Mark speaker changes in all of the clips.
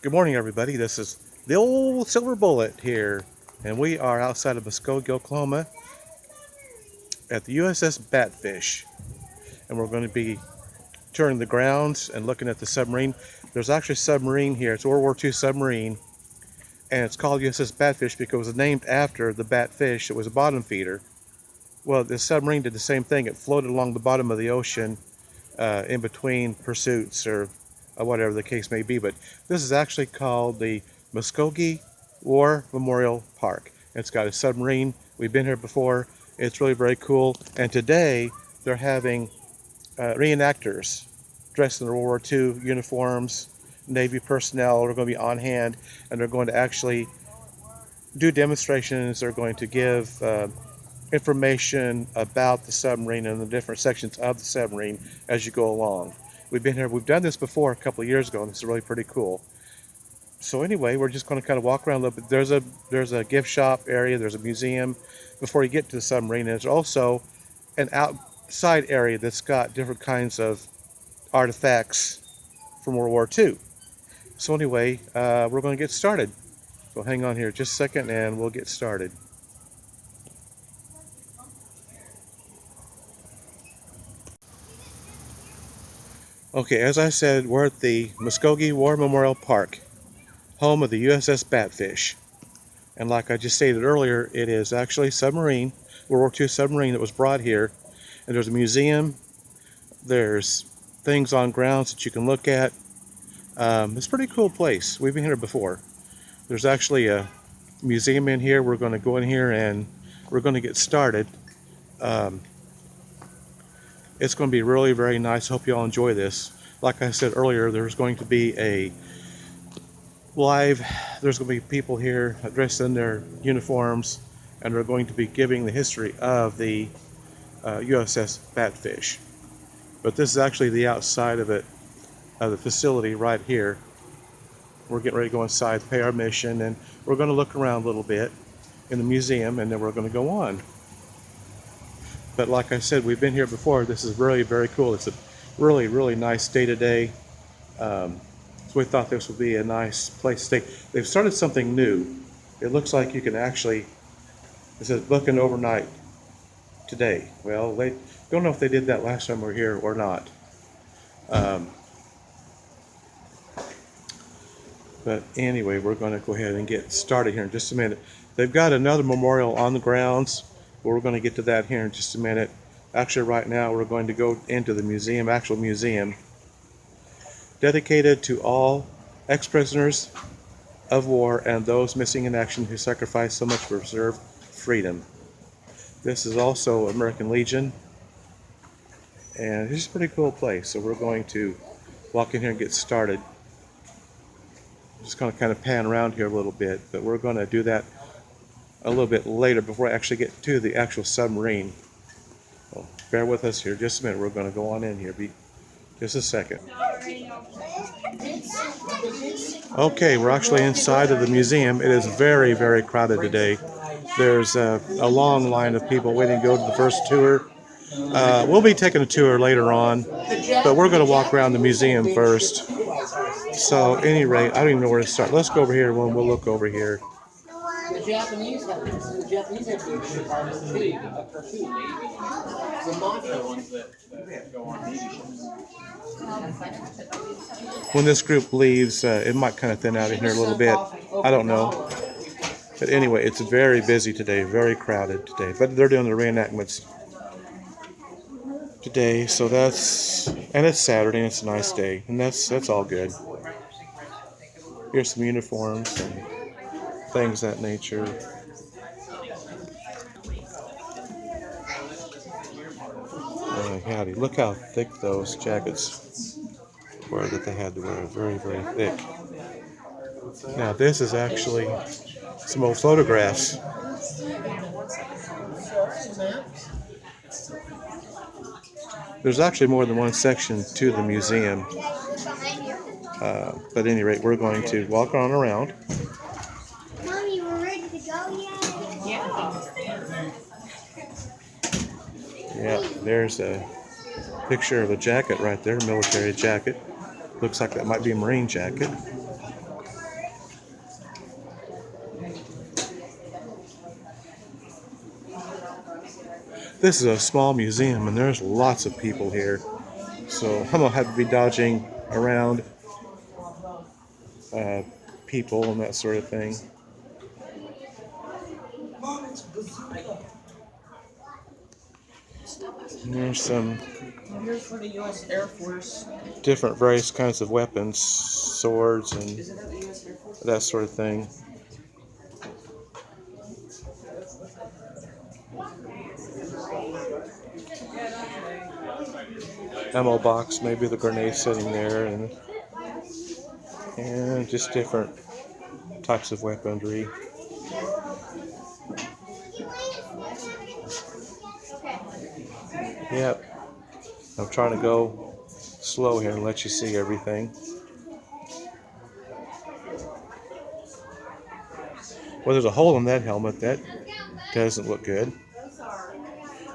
Speaker 1: Good morning, everybody. This is the old Silver Bullet here, and we are outside of Muskogee, Oklahoma at the USS Batfish. And we're going to be touring the grounds and looking at the submarine. There's actually a submarine here. It's a World War II submarine, and it's called USS Batfish because it was named after the batfish. It was a bottom feeder. Well, the submarine did the same thing. It floated along the bottom of the ocean in between pursuits or whatever the case may be. But this is actually called the Muskogee War Memorial Park. It's got a submarine. We've been here before. It's really very cool. And today they're having reenactors dressed in their World War II uniforms. Navy personnel are going to be on hand, and they're going to actually do demonstrations. They're going to give information about the submarine and the different sections of the submarine as you go along. We've been here, we've done this before a couple of years ago, and it's really pretty cool. So anyway, we're just going to kind of walk around a little bit. There's a gift shop area, there's a museum before you get to the submarine, and there's also an outside area that's got different kinds of artifacts from World War II. So anyway, we're going to get started. So hang on here just a second and we'll get started. Okay, as I said, we're at the Muskogee War Memorial Park, home of the USS Batfish. And like I just stated earlier, it is actually a submarine, World War II submarine that was brought here. And there's a museum, there's things on grounds that you can look at. It's a pretty cool place. We've been here before. There's actually a museum in here. We're going to go in here and we're going to get started. It's going to be really very nice. Hope you all enjoy this. Like I said earlier, there's going to be there's going to be people here dressed in their uniforms, and they're going to be giving the history of the USS Batfish. But this is actually the outside of it, of the facility right here. We're getting ready to go inside, pay our mission, and we're going to look around a little bit in the museum, and then we're going to go on. But like I said, we've been here before. This is really very cool. It's a really, really nice day today. So we thought this would be a nice place to stay. They've started something new. It looks like you can actually, it says booking overnight today. Well, they don't know if they did that last time we were here or not. But anyway, we're going to go ahead and get started here in just a minute. They've got another memorial on the grounds. We're going to get to that here in just a minute. Actually, right now, we're going to go into the museum, actual museum, dedicated to all ex-prisoners of war and those missing in action who sacrificed so much to preserve freedom. This is also American Legion, and it's a pretty cool place. So we're going to walk in here and get started. Just going to kind of pan around here a little bit, but we're going to do that a little bit later before I actually get to the actual submarine. Well, bear with us here just a minute. We're going to go on in here. Just a second. Okay, we're actually inside of the museum. It is very, very crowded today. There's a long line of people waiting to go to the first tour. We'll be taking a tour later on, but we're going to walk around the museum first. So, at any rate, I don't even know where to start. Let's go over here and we'll look over here.
Speaker 2: The Japanese have the mantra ones that go on Navy ships.
Speaker 1: When this group leaves, it might kind of thin out in here a little bit. I don't know. But anyway, it's very busy today, very crowded today. But they're doing the reenactments today, so and it's Saturday and it's a nice day, and that's all good. Here's some uniforms and things of that nature. Oh, howdy. Look how thick those jackets were that they had to wear. Very, very thick. Now, this is actually some old photographs. There's actually more than one section to the museum. But at any rate, we're going to walk on around.
Speaker 3: Mommy, we're ready to go yet?
Speaker 1: Yeah, there's a picture of a jacket right there, military jacket. Looks like that might be a Marine jacket. This is a small museum and there's lots of people here. So I'm gonna have to be dodging around people and that sort of thing. And there's some
Speaker 2: Here's for the U.S. Air Force.
Speaker 1: different various kinds of weapons, swords and
Speaker 2: Isn't that the U.S. Air Force?
Speaker 1: that sort of thing. Ammo box, maybe the grenade sitting there, and just different types of weaponry. Yep. I'm trying to go slow here and let you see everything. Well, there's a hole in that helmet. That doesn't look good.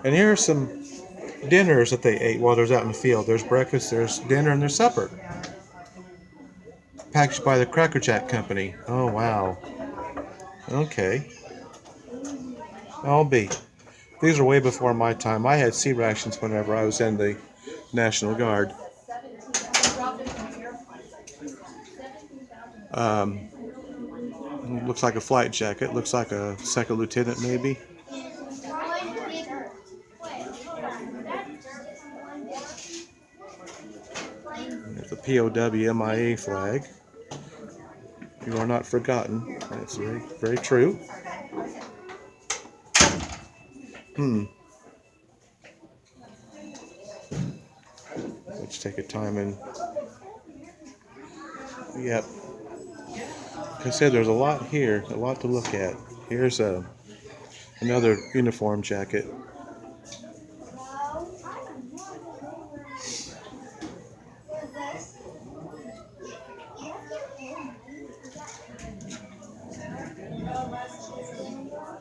Speaker 1: And here are some dinners that they ate while they're out in the field. There's breakfast, there's dinner, and there's supper. Packaged by the Cracker Jack Company. Oh, wow. Okay. I'll be. These are way before my time. I had C rations whenever I was in the National Guard. Looks like a flight jacket. Looks like a second lieutenant, maybe. There's the POW MIA flag. You are not forgotten. That's very, very true. Let's take a time and. Yep. Like I said, there's a lot here, a lot to look at. Here's another uniform jacket.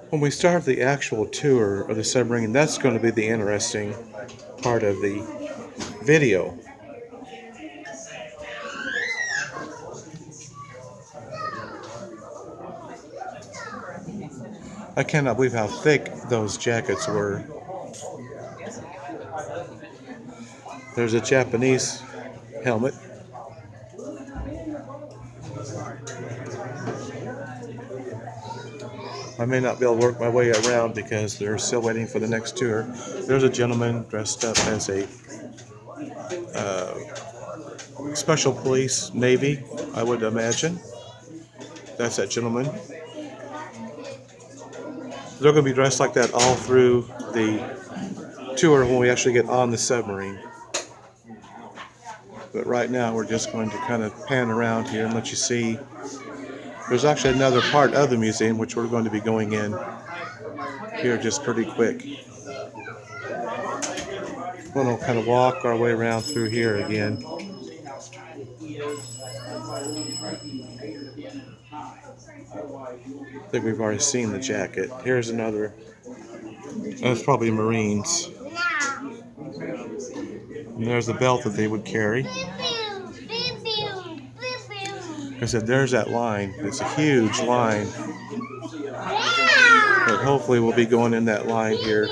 Speaker 1: When we start the actual tour of the submarine, that's going to be the interesting part of the video. I cannot believe how thick those jackets were. There's a Japanese helmet. I may not be able to work my way around because they're still waiting for the next tour. There's a gentleman dressed up as a special police Navy, I would imagine. That's that gentleman. They're going to be dressed like that all through the tour when we actually get on the submarine. But right now we're just going to kind of pan around here and let you see. There's actually another part of the museum which we're going to be going in here just pretty quick. We're going to kind of walk our way around through here again. I think we've already seen the jacket. Here's another. That's probably Marines. And there's the belt that they would carry. Like I said, there's that line. It's a huge line. But hopefully we'll be going in that line here.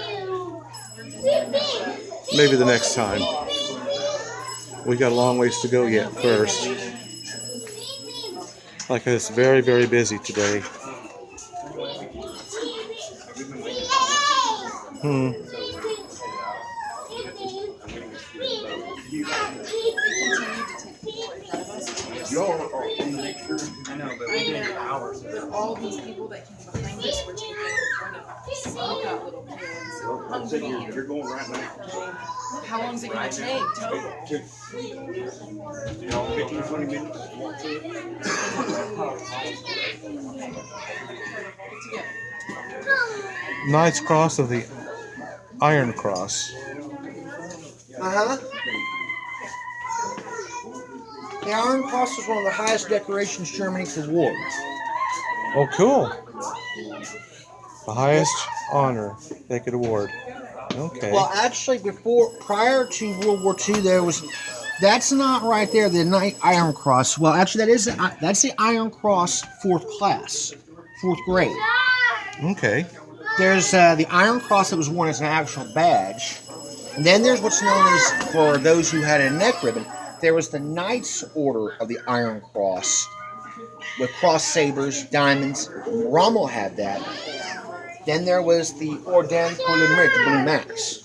Speaker 1: Maybe the next time. We got a long ways to go yet first. Like it's very, very busy today.
Speaker 2: I know, but we did hours.
Speaker 4: But all these people that came behind us were taking in front of us. We've got little kids, hungry.
Speaker 5: You're going right now.
Speaker 4: How long is it going to take total?
Speaker 5: 15, 20 minutes.
Speaker 1: Knight's Cross of the Iron Cross.
Speaker 6: The Iron Cross is one of the highest decorations Germany could award.
Speaker 1: Oh, cool. The highest honor they could award. Okay.
Speaker 6: Well, actually, prior to World War II, that's not right there, the Iron Cross. Well, actually, that's the Iron Cross 4th class, 4th grade.
Speaker 1: Okay.
Speaker 6: There's the Iron Cross that was worn as an actual badge. And then there's what's known as, for those who had a neck ribbon, there was the Knight's Order of the Iron Cross with cross sabers, diamonds. Rommel had that. Then there was the Ordre pour le Mérite, the Blue Max.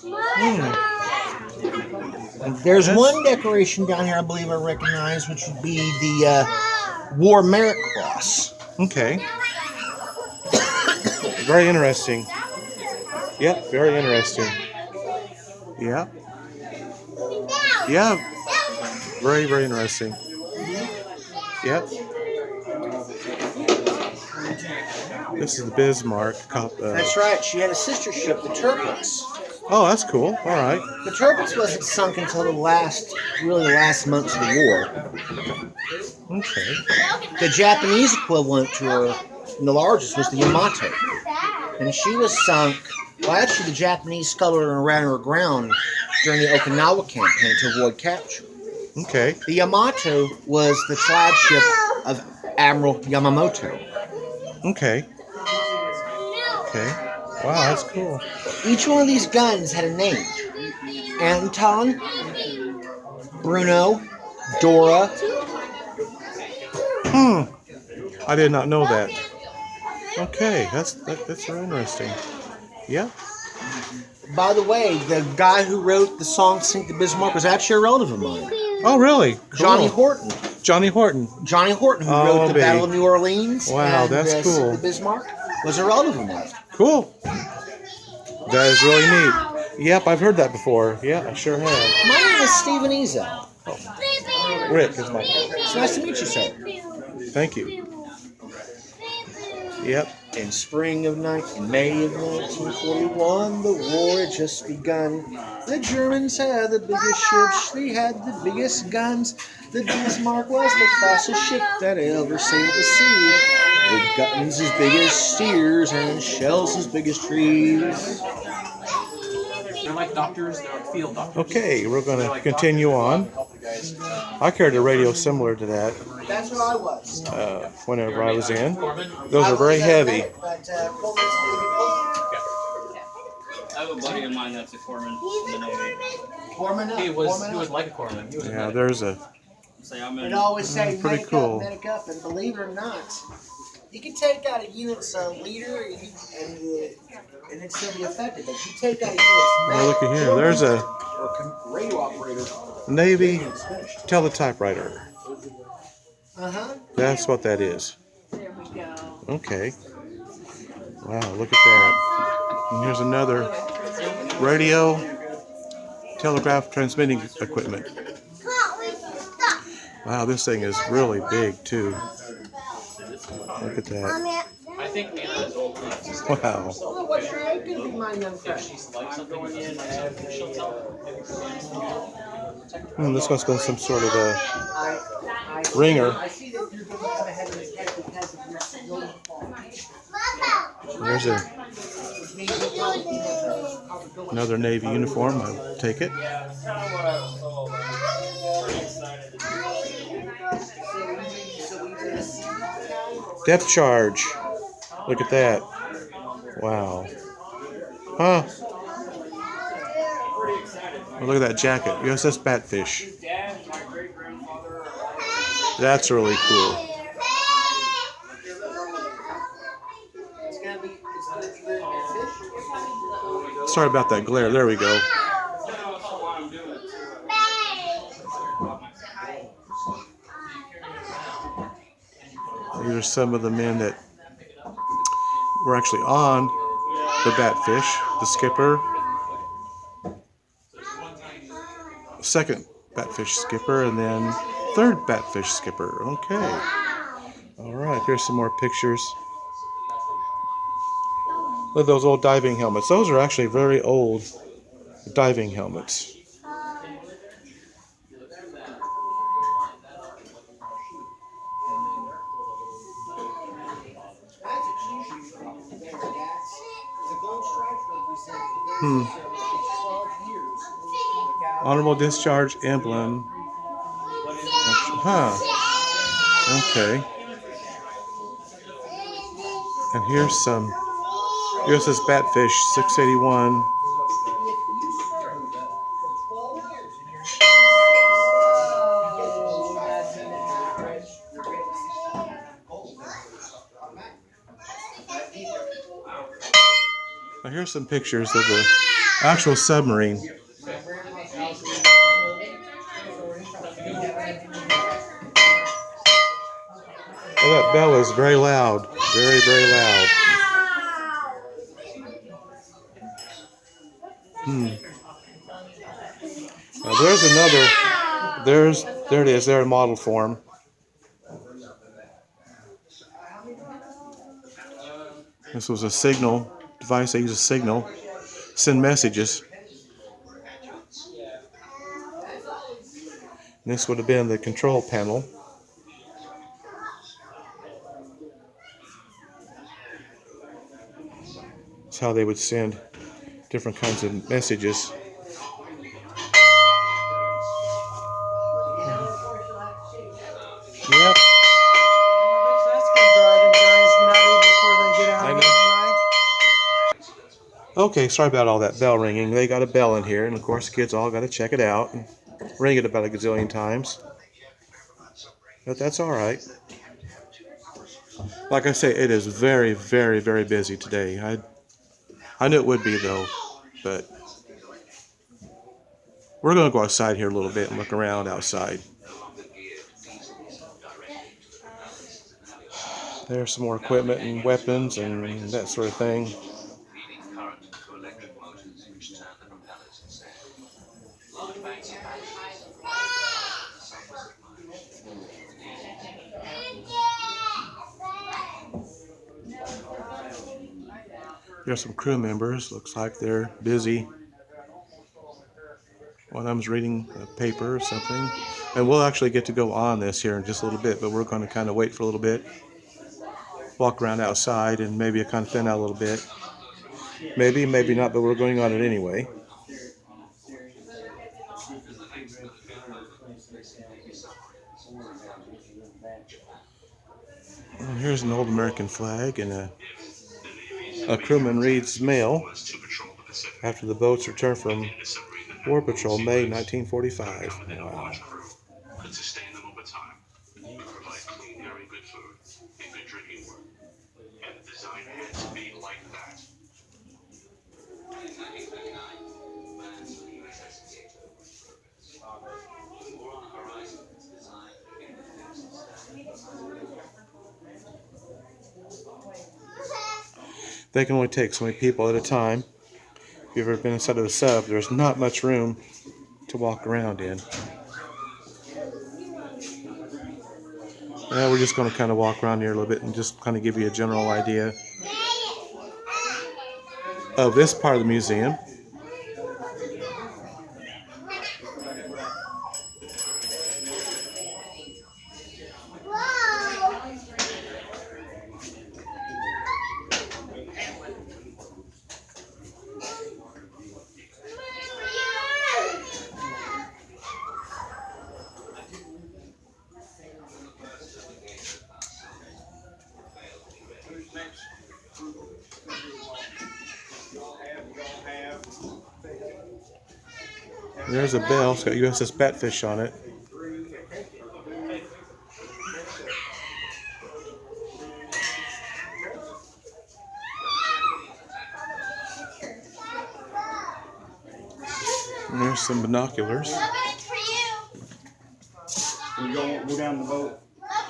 Speaker 6: There's one decoration down here I believe I recognize, which would be the War Merit Cross.
Speaker 1: Okay. Very interesting. Yep, very interesting. Yeah. Yeah. Very, very interesting. Yep. This is the Bismarck.
Speaker 6: That's right. She had a sister ship, the Tirpitz.
Speaker 1: Oh, that's cool. All right.
Speaker 6: The Tirpitz wasn't sunk until the last months of the war.
Speaker 1: Okay.
Speaker 6: The Japanese equivalent to her, and the largest, was the Yamato. And she was sunk, well, actually, the Japanese scuttled her around her ground during the Okinawa campaign to avoid capture.
Speaker 1: Okay.
Speaker 6: The Yamato was the flagship of Admiral Yamamoto.
Speaker 1: Okay. Okay. Wow, that's cool.
Speaker 6: Each one of these guns had a name. Anton, Bruno, Dora.
Speaker 1: I did not know that. Okay, that's very interesting. Yeah.
Speaker 6: By the way, the guy who wrote the song Sink the Bismarck was actually a relative of mine.
Speaker 1: Oh, really? Cool.
Speaker 6: Johnny Horton.
Speaker 1: Johnny Horton.
Speaker 6: Johnny Horton, who wrote the Battle of New Orleans.
Speaker 1: Wow,
Speaker 6: and
Speaker 1: that's cool.
Speaker 6: The Bismarck was a relative of mine.
Speaker 1: Cool. That is really neat. Yep, I've heard that before. Yeah, I sure have.
Speaker 6: My name is Stephen Ezel.
Speaker 1: Rick is my.
Speaker 6: It's nice to meet you, sir.
Speaker 1: Thank you. Yep.
Speaker 6: In May of 1941, the war had just begun. The Germans had the biggest ships, they had the biggest guns. The Bismarck was the fastest ship that ever sailed the sea. With guns as big as steers and shells as big as trees.
Speaker 2: They're like doctors, they're like field doctors.
Speaker 1: Okay, we're going to continue on. I carried a radio similar to that
Speaker 6: That's what I was.
Speaker 1: whenever I was in. Those are very heavy.
Speaker 7: I have a buddy of mine that's a corpsman in the Navy.
Speaker 2: He was like a corpsman. He was
Speaker 1: Yeah, there's a.
Speaker 7: Say I'm in.
Speaker 6: It always say
Speaker 1: Pretty
Speaker 6: medic
Speaker 1: cool.
Speaker 6: up, medic up, and believe it or not, you can take out a unit's leader and it's still be effective. If you take out a unit's
Speaker 1: Oh, look at here. There's a
Speaker 6: radio operator.
Speaker 1: Navy teletypewriter.
Speaker 6: Uh-huh.
Speaker 1: That's what that is.
Speaker 4: There we go.
Speaker 1: Okay. Wow, look at that. And here's another radio telegraph transmitting equipment. Wow, this thing is really big too. Look at that.
Speaker 2: I think Anna's old class.
Speaker 1: Wow.
Speaker 6: Oh, what's your name? Gonna be my young friend.
Speaker 2: She's like something in and she'll tell
Speaker 1: This must have been some sort of a
Speaker 6: I
Speaker 1: ringer.
Speaker 6: I see that you're going ahead of the head because of your civilian
Speaker 1: There's another Navy uniform. I'll take it. Depth charge. Look at that. Wow. Huh. Oh, look at that jacket. USS Batfish. That's really cool. Sorry about that glare. There we go. These are some of the men that were actually on the Batfish. The skipper, second Batfish skipper, and then third Batfish skipper. Okay. All right. Here's some more pictures. Look at those old diving helmets. Those are actually very old diving helmets. Honorable discharge emblem. Huh. Okay. And here's some USS Batfish, 681. Now here's some pictures of the actual submarine. Oh, that bell is very loud. Very, very loud. Now there's another. There it is. There in model form. This was a signal device. They use a signal, send messages. And this would have been the control panel. That's how they would send different kinds of messages. Yep. Okay, sorry about all that bell ringing. They got a bell in here, and of course the kids all got to check it out and ring it about a gazillion times. But that's all right. Like I say, it is very, very, very busy today. I knew it would be though, but we're going to go outside here a little bit and look around outside. There's some more equipment and weapons and that sort of thing. There's some crew members. Looks like they're busy. One of them's reading a paper or something. And we'll actually get to go on this here in just a little bit, but we're going to kind of wait for a little bit. Walk around outside and maybe kind of thin out a little bit. Maybe, maybe not, but we're going on it anyway. And here's an old American flag, and a crewman reads mail after the boats returned from War Patrol, May 1945. Wow. They can only take so many people at a time. If you've ever been inside of a sub, there's not much room to walk around in. Now we're just going to kind of walk around here a little bit and just kind of give you a general idea of this part of the museum. There's a bell. It's got USS Batfish on it. And there's some binoculars.
Speaker 5: We go down the boat.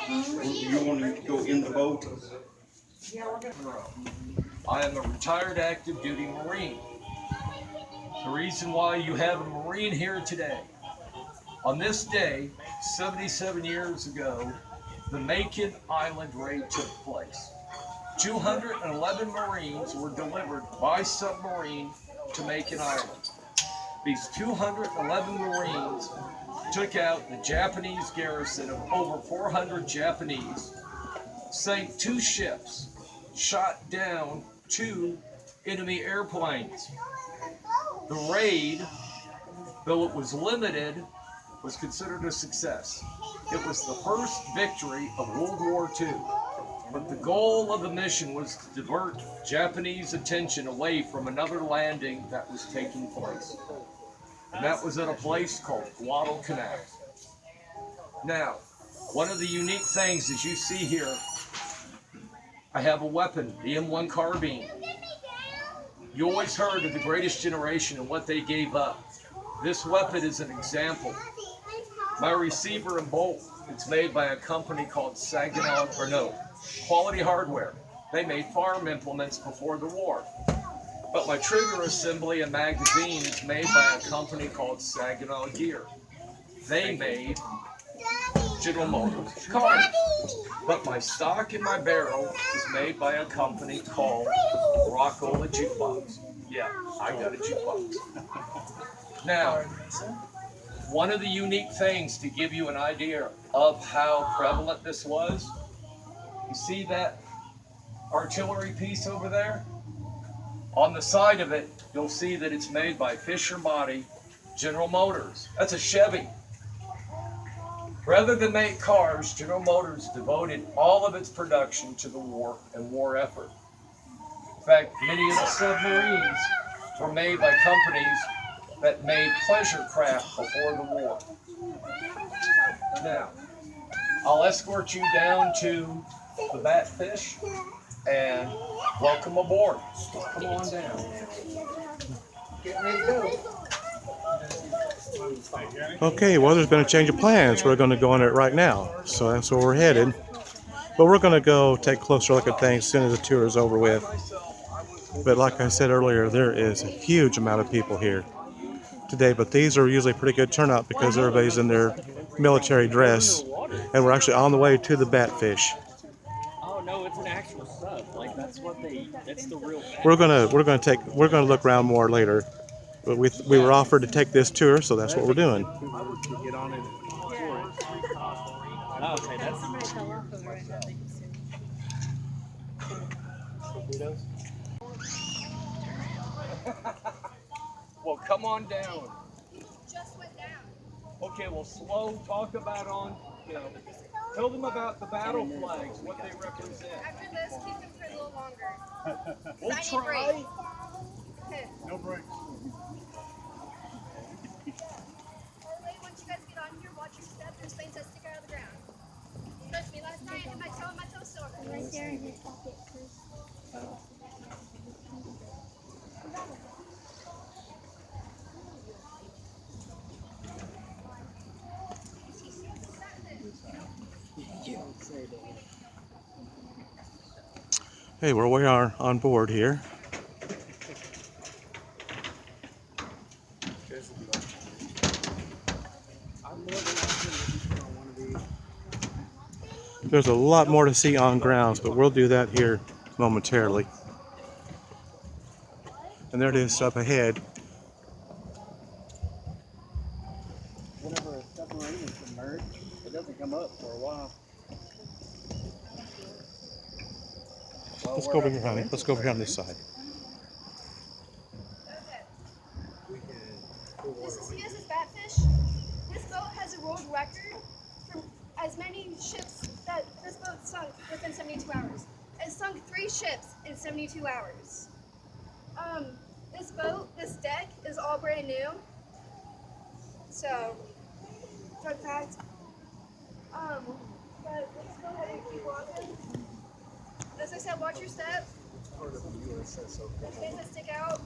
Speaker 5: You want to go in the boat?
Speaker 8: I am a retired active duty Marine. The reason why you have a Marine here today. On this day, 77 years ago, the Macon Island raid took place. 211 Marines were delivered by submarine to Macon Island. These 211 Marines took out the Japanese garrison of over 400 Japanese, sank 2 ships, shot down 2 enemy airplanes. The raid, though it was limited, was considered a success. It was the first victory of World War II. But the goal of the mission was to divert Japanese attention away from another landing that was taking place. And that was at a place called Guadalcanal. Now, one of the unique things, as you see here, I have a weapon, the M1 carbine. You always heard of the greatest generation and what they gave up. This weapon is an example. My receiver and bolt, it's made by a company called Quality Hardware. They made farm implements before the war. But my trigger assembly and magazine is made by a company called Saginaw Gear. They made General Motors cars. But my stock and my barrel is made by a company called Rockola Jukebox. Yeah, I got a jukebox. Now, one of the unique things to give you an idea of how prevalent this was, you see that artillery piece over there? On the side of it, you'll see that it's made by Fisher Body General Motors. That's a Chevy. Rather than make cars, General Motors devoted all of its production to the war and war effort. In fact, many of the submarines were made by companies that made pleasure craft before the war. Now, I'll escort you down to the Batfish and welcome aboard. Come on down.
Speaker 6: Get ready to go.
Speaker 1: Okay, well, there's been a change of plans. We're going to go on it right now, so that's where we're headed. But we're going to go take a closer look at things as soon as the tour is over with. But like I said earlier, there is a huge amount of people here today, but these are usually pretty good turnout because everybody's in their military dress, and we're actually on the way to the Batfish.
Speaker 7: Oh no, it's an actual sub. Like that's the real.
Speaker 1: We're gonna look around more later, but we were offered to take this tour, so that's what we're doing.
Speaker 7: Get on it. Oh, okay, that's
Speaker 8: Well, come on down.
Speaker 3: Just went down.
Speaker 8: Okay, well, slow talk about tell them about the battle flags, what they represent.
Speaker 3: After this, keep them for a little longer.
Speaker 8: We'll
Speaker 3: I need
Speaker 8: try.
Speaker 3: breaks. Okay.
Speaker 5: No breaks.
Speaker 3: Once you guys get on here, watch your step. There's things that stick out of the ground. Trust me, last night I hit my toe and my toe sore. Right there in his pocket.
Speaker 1: Hey, well, we are on board here. There's a lot more to see on grounds, but we'll do that here momentarily. And there it is up ahead.
Speaker 7: whenever a submarine is submerged, it doesn't come up for a while.
Speaker 1: Let's go over here, honey. Let's go over here on this side.
Speaker 3: This is USS Batfish. This boat has a world record for as many ships that this boat sunk within 72 hours. It sunk 3 ships in 72 hours. This boat, this deck is all brand new. So, fun fact. But let's go ahead and keep walking. As I said, watch your step.
Speaker 6: Part of the USS
Speaker 3: There's things that stick out.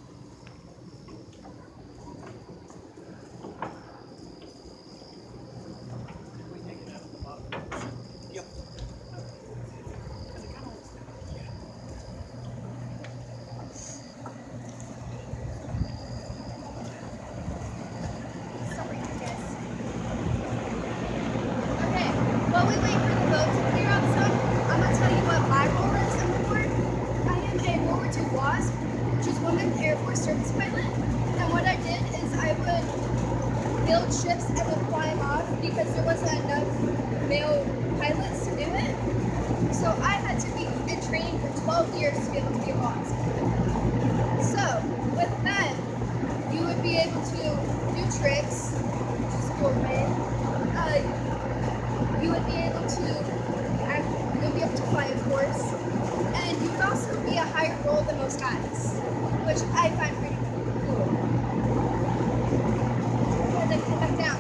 Speaker 3: Okay, while we wait for the boat to clear up some, I'm going to tell you what my role is on board. I am a World War II WASP, which is Women Air Force Service Pilot. And what I did is I would build ships and would fly them off because there wasn't enough male pilots to do it. So I had to be in training for 12 years to be able to be a WASP. So with that, you would be able to do tricks, which is cool, right? You would be able to fly, of course. And you can also be a higher role than most guys, which I find pretty cool. And then come back down.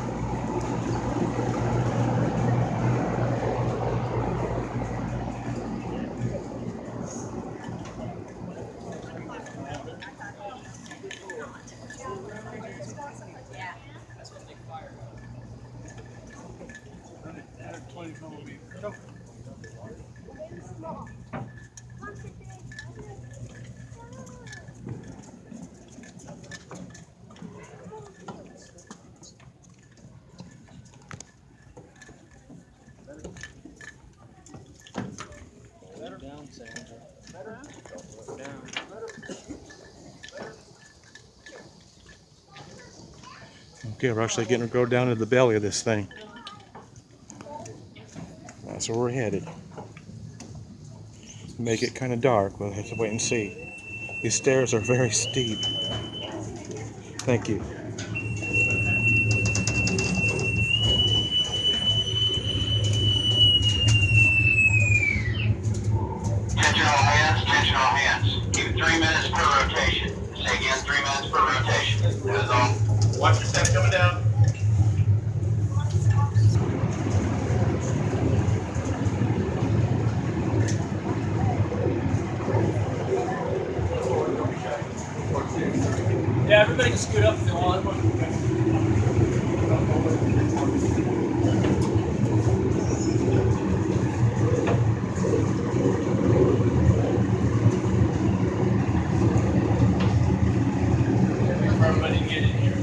Speaker 7: Down, Sandra. Down.
Speaker 1: Okay, we're actually getting to go down to the belly of this thing. That's where we're headed. Make it kind of dark, we'll have to wait and see. These stairs are very steep. Thank you.
Speaker 9: Attention all hands. Keep it 3 minutes per rotation. Say again, 3 minutes per rotation. That's all. Watch your step coming down.
Speaker 2: Yeah, everybody can scoot up if they want. Everybody get in here.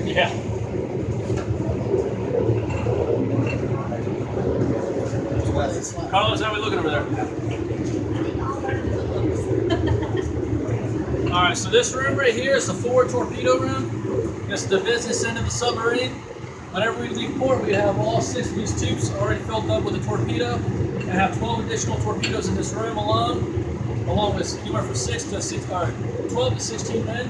Speaker 2: Yeah. Carlos, how are we looking over there? Alright, so this room right here is the forward torpedo room. It's the business end of the submarine. Whenever we leave port, we have all 6 of these tubes already filled up with a torpedo, and have 12 additional torpedoes in this room alone, along with anywhere from 12 to 16 men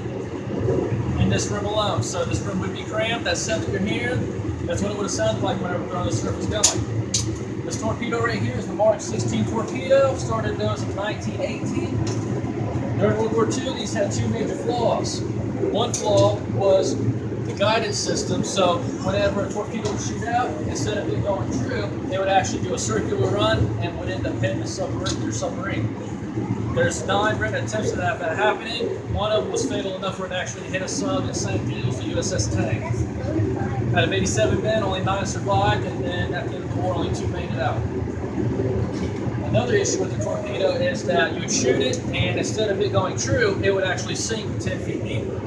Speaker 2: in this room alone. So this room would be crammed. That sound that you're hearing, that's what it would have sounded like whenever we're on the surface going. This torpedo right here is the Mark 16 torpedo. Started those in 1918. During World War II, these had 2 major flaws. One flaw was the guidance system. So whenever a torpedo would shoot out, instead of it going true, they would actually do a circular run and would end up hitting the submarine. There's 9 written attempts at that happening. One of them was fatal enough where it actually hit a sub and sank the USS Tank. Out of 87 men, only 9 survived, and then at the end of the war, only 2 made it out. Another issue with the torpedo is that you would shoot it, and instead of it going true, it would actually sink 10 feet deeper.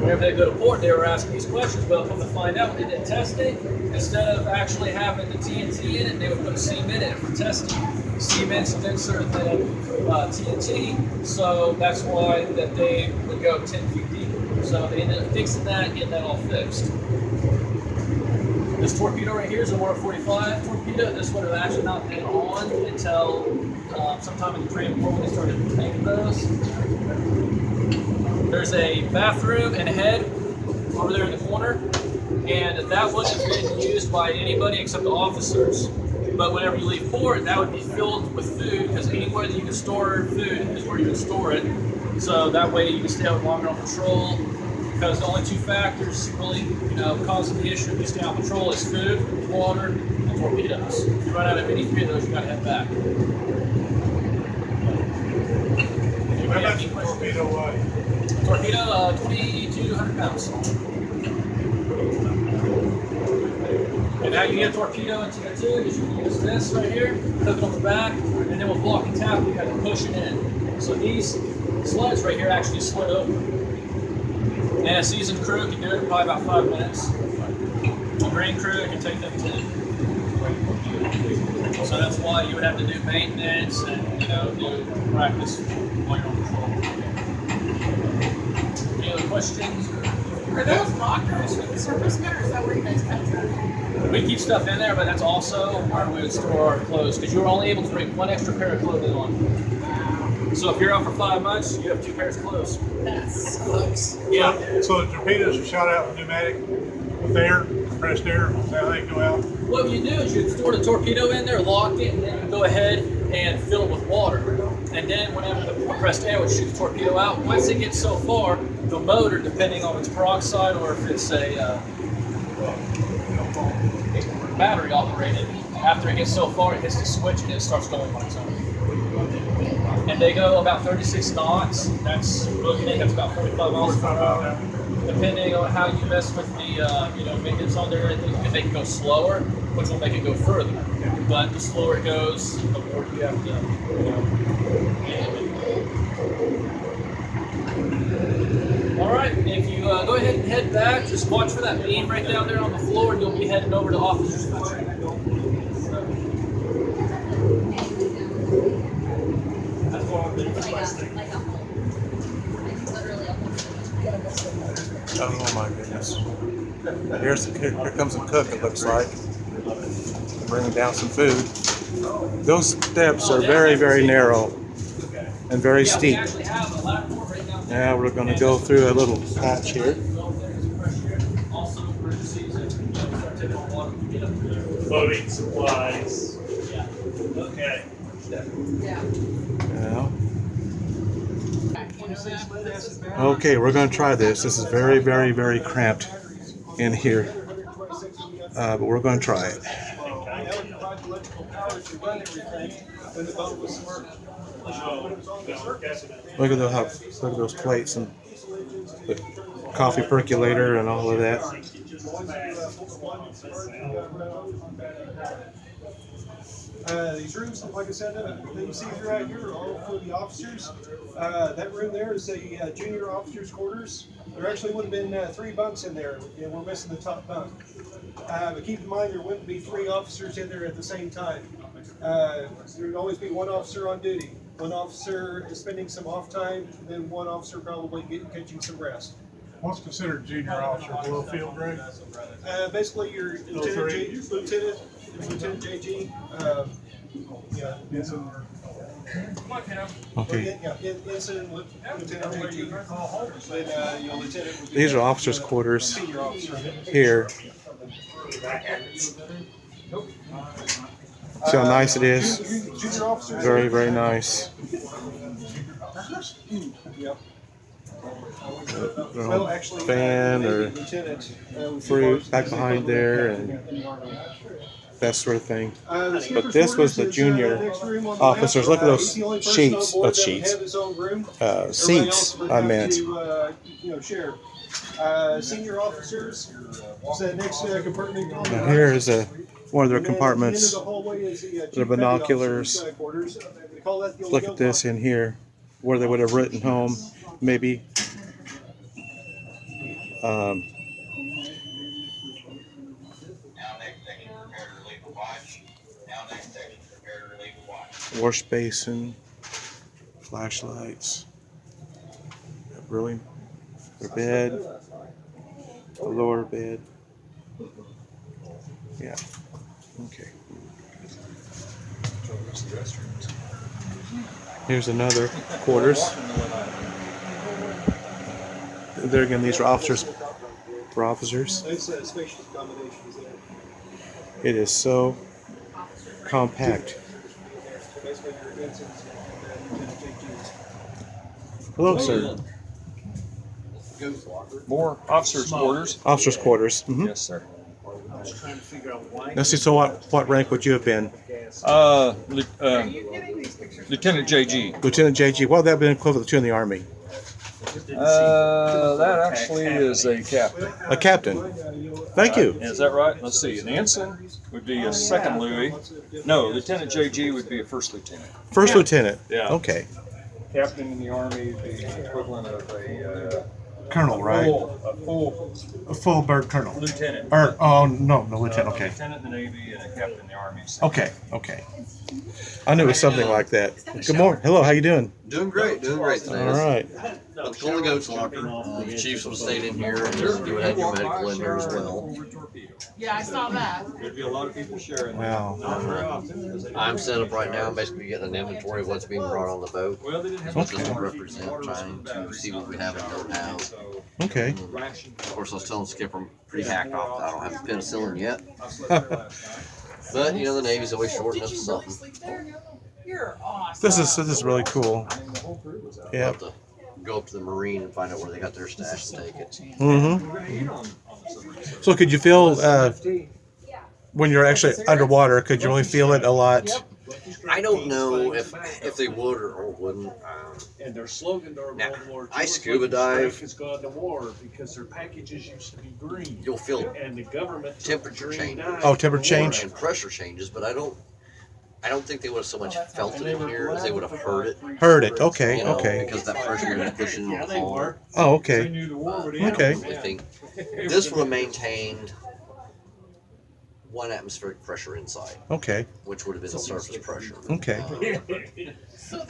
Speaker 2: Whenever they go to port, they were asking these questions, but come to find out when they did testing, instead of actually having the TNT in it, they would put a cement in it for testing. Cement's denser than TNT, so that's why that they would go 10 feet deeper. So they ended up fixing that and getting that all fixed. This torpedo right here is a 145 torpedo. This would have actually not been on until sometime in the Korean War when they started making those. There's a bathroom and a head over there in the corner, and that wouldn't have been used by anybody except the officers. But whenever you leave port, that would be filled with food, because anywhere that you can store food is where you can store it. So that way you can stay out longer on patrol, because the only 2 factors really, causing the issue if you stay on patrol is food, water, and torpedoes. If you run out of any 3 of those, you gotta head back. Anybody have any questions? Torpedo, 22 to 100 pounds. And how you get a torpedo into the tube is you can use this right here, hook it on the back, and then with block and tap, you have to push it in. So these slugs right here actually slid over. And a seasoned crew can do it in probably about 5 minutes. A green crew, it can take them 10. So that's why you would have to do maintenance and do practice while you're on patrol. Any other questions?
Speaker 4: Are those lockers for the servicemen, or is that where you guys kept them?
Speaker 2: We keep stuff in there, but that's also where we would store our clothes, because you were only able to bring 1 extra pair of clothing on. So if you're out for 5 months, you have 2 pairs of clothes.
Speaker 4: That sucks.
Speaker 2: Yeah.
Speaker 10: So the torpedoes are shot out with pneumatic, with air, compressed air. Is that how they go out?
Speaker 2: What you do is you store the torpedo in there, lock it, and then you go ahead and fill it with water. And then whenever the compressed air would shoot the torpedo out, once it gets so far, the motor, depending on if it's peroxide or if it's a battery operated, after it gets so far, it hits the switch and it starts going on its own. And they go about 36 knots. That's looking at that's about 45 miles per hour. Depending on how you mess with the maintenance on there, they can go slower, which will make it go further. But the slower it goes, the more you have to. All right, if you go ahead and head back, just watch for that beam right down there on the floor, and you'll be heading over to officers' country.
Speaker 1: Oh my goodness. Here comes a cook, it looks like. Bringing down some food. Those steps are very, very narrow and very steep. Now we're going to go through a little patch here.
Speaker 10: Loading supplies. Okay.
Speaker 1: Now. Okay, we're going to try this. This is very, very, very cramped in here. But we're going to try it. Look at those plates and the coffee percolator and all of that.
Speaker 11: These rooms, like I said, that you see throughout here are all for the officers. That room there is a junior officers' quarters. There actually would have been 3 bunks in there, and we're missing the top bunk. But keep in mind, there wouldn't be 3 officers in there at the same time. There would always be 1 officer on duty. 1 officer is spending some off time, and then 1 officer probably catching some rest.
Speaker 10: What's considered junior officer below field grade?
Speaker 11: Basically, your lieutenant JG.
Speaker 1: Okay.
Speaker 11: Ensign, Lieutenant JG. Then lieutenant would be
Speaker 1: These are officers' quarters here. See how nice it is? Very, very nice. Fan or fruit back behind there and that sort of thing. But this was the junior officers. Look at those seats, I meant.
Speaker 11: Senior officers. The next compartment.
Speaker 1: Now here is one of their compartments. Their binoculars. Look at this in here, where they would have written home, maybe. Wash basin, flashlights, really, their bed, the lower bed. Yeah. Okay. Here's another quarters. There again, these are officers. For officers. It is so compact. Hello, sir.
Speaker 8: More officers' quarters.
Speaker 1: Officers' quarters. Mm-hmm.
Speaker 8: Yes, sir.
Speaker 1: Now, see, so what rank would you have been?
Speaker 8: Lieutenant JG.
Speaker 1: Lieutenant JG. What would that have been equivalent to in the Army?
Speaker 8: That actually is a captain.
Speaker 1: A captain. Thank you.
Speaker 8: Is that right? Let's see. An ensign would be a second Louis. No, Lieutenant JG would be a first lieutenant.
Speaker 1: First lieutenant.
Speaker 8: Yeah.
Speaker 1: Okay.
Speaker 8: Captain in the Army would be the equivalent of a
Speaker 1: Colonel, right? A full bird colonel.
Speaker 8: Lieutenant.
Speaker 1: No, lieutenant. Okay.
Speaker 8: Lieutenant in the Navy and a captain in the Army.
Speaker 1: Okay. I knew it was something like that. Good morning. Hello. How you doing?
Speaker 12: Doing great. Doing great.
Speaker 1: All right.
Speaker 6: But the Golden Goat's locker, the Chiefs would have stayed in here, and you would have your medical in here as well.
Speaker 4: Yeah, I saw that.
Speaker 5: There'd be a lot of people sharing.
Speaker 1: Wow.
Speaker 5: Not very often.
Speaker 6: I'm set up right now. I'm basically getting an inventory of what's being brought on the boat.
Speaker 5: Well, they didn't have
Speaker 6: Which doesn't represent trying to see what we have and don't have.
Speaker 1: Okay.
Speaker 6: Of course, I was telling Skipper I'm pretty hacked off that I don't have penicillin yet. But you know, the Navy's always short enough of something.
Speaker 4: You're awesome.
Speaker 1: This is really cool.
Speaker 6: I'll
Speaker 1: Yeah.
Speaker 6: have to go up to the Marine and find out where they got their stash and take it.
Speaker 1: Mm-hmm. So could you feel when you're actually underwater? Could you really feel it a lot?
Speaker 6: I don't know if they would or wouldn't.
Speaker 11: And their slogan during
Speaker 6: Now,
Speaker 11: World War II
Speaker 6: I scuba dive.
Speaker 11: has gone to war because their packages used to be green.
Speaker 6: You'll feel
Speaker 11: And the government took
Speaker 6: temperature
Speaker 11: green
Speaker 6: changes.
Speaker 11: dye
Speaker 1: Oh, temperature
Speaker 11: to war.
Speaker 1: change.
Speaker 6: And pressure changes, but I don't think they would have so much felt it in here as they would have heard it.
Speaker 1: Heard it. Okay.
Speaker 6: You know,
Speaker 1: Okay.
Speaker 6: because that pressure you're going to push in on the hull.
Speaker 1: Oh,
Speaker 11: They
Speaker 1: okay.
Speaker 11: knew the war would end.
Speaker 1: Okay.
Speaker 6: I think this would have maintained 1 atmospheric pressure inside,
Speaker 1: Okay.
Speaker 6: which would have been the surface pressure.
Speaker 1: Okay.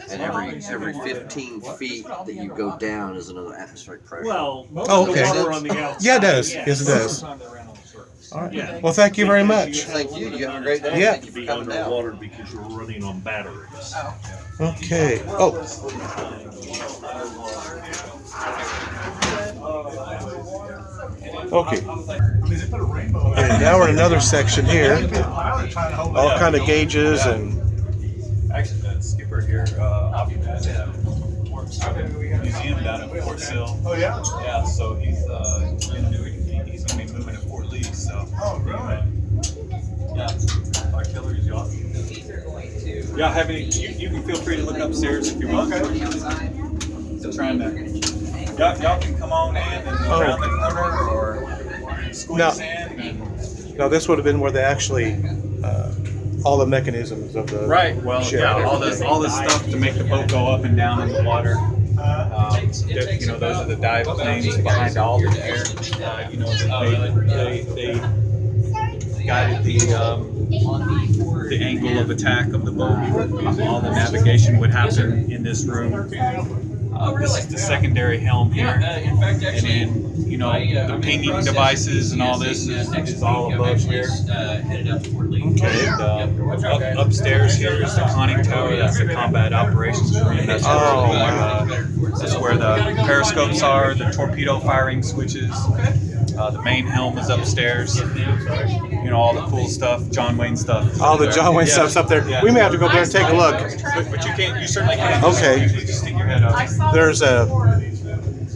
Speaker 6: And every 15 feet that you go down is another atmospheric pressure.
Speaker 11: Well,
Speaker 1: Oh, okay.
Speaker 11: the water on the outside.
Speaker 1: Yeah, it does. Yes, it does. All right. Well, thank you very much.
Speaker 6: Thank you. You have a great day.
Speaker 1: Yeah.
Speaker 6: Thank you for coming down.
Speaker 11: because you're running on batteries.
Speaker 1: Okay. Oh. Okay. And now we're in another section here. All kind of gauges and.
Speaker 12: Actually, the skipper here, works for the museum down at Fort Sill.
Speaker 10: Oh, yeah?
Speaker 12: Yeah, so he's gonna be moving to Fort Lee. So.
Speaker 10: Oh, really?
Speaker 12: Yeah. Artillery's off. Y'all have any? You can feel free to look upstairs if you want.
Speaker 10: Okay.
Speaker 12: So trying to. Y'all can come on in and around the corner or squeeze in. And,
Speaker 1: Now this would have been where they actually all the mechanisms of the
Speaker 12: right. Well,
Speaker 1: ship.
Speaker 12: yeah. All the stuff to make the boat go up and down in the water. You know, those are the dive planes behind all the air. You know, they guided the angle of attack of the boat. All the navigation would happen in this room. This is the secondary helm here, and then you know the pinging devices and all this is all above here.
Speaker 1: Okay.
Speaker 12: And upstairs here is the conning tower. That's the combat operations room. That's that's where the periscopes are, the torpedo firing switches. The main helm is upstairs. You know, all the cool stuff, John Wayne stuff.
Speaker 1: All the John Wayne stuff's up there. We may have to go there and take a look.
Speaker 12: But you certainly can.
Speaker 1: Okay.
Speaker 12: You just stick your head up.
Speaker 1: There's a.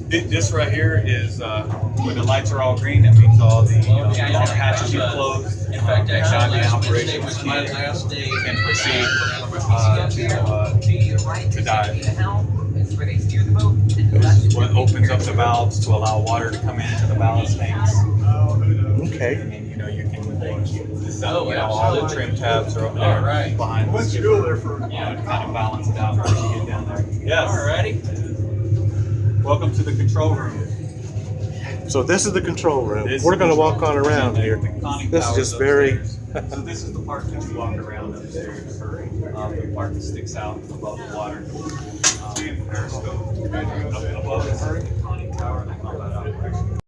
Speaker 12: This right here is when the lights are all green. That means all the hatches are closed. In fact, actually, operations can proceed to dive. This is what opens up the valves to allow water to come into the ballast tanks.
Speaker 1: Okay.
Speaker 12: And then, you know, you can all the trim tabs are over there behind.
Speaker 10: What's the goal there for?
Speaker 12: To kind of balance it out once you get down there. Yes. Alrighty. Welcome to the control room.
Speaker 1: So this is the control room. We're going to walk on around here. This is just very.
Speaker 12: So this is the part that you walk around upstairs. The part that sticks out above the water. Periscope above the conning tower and the combat operation.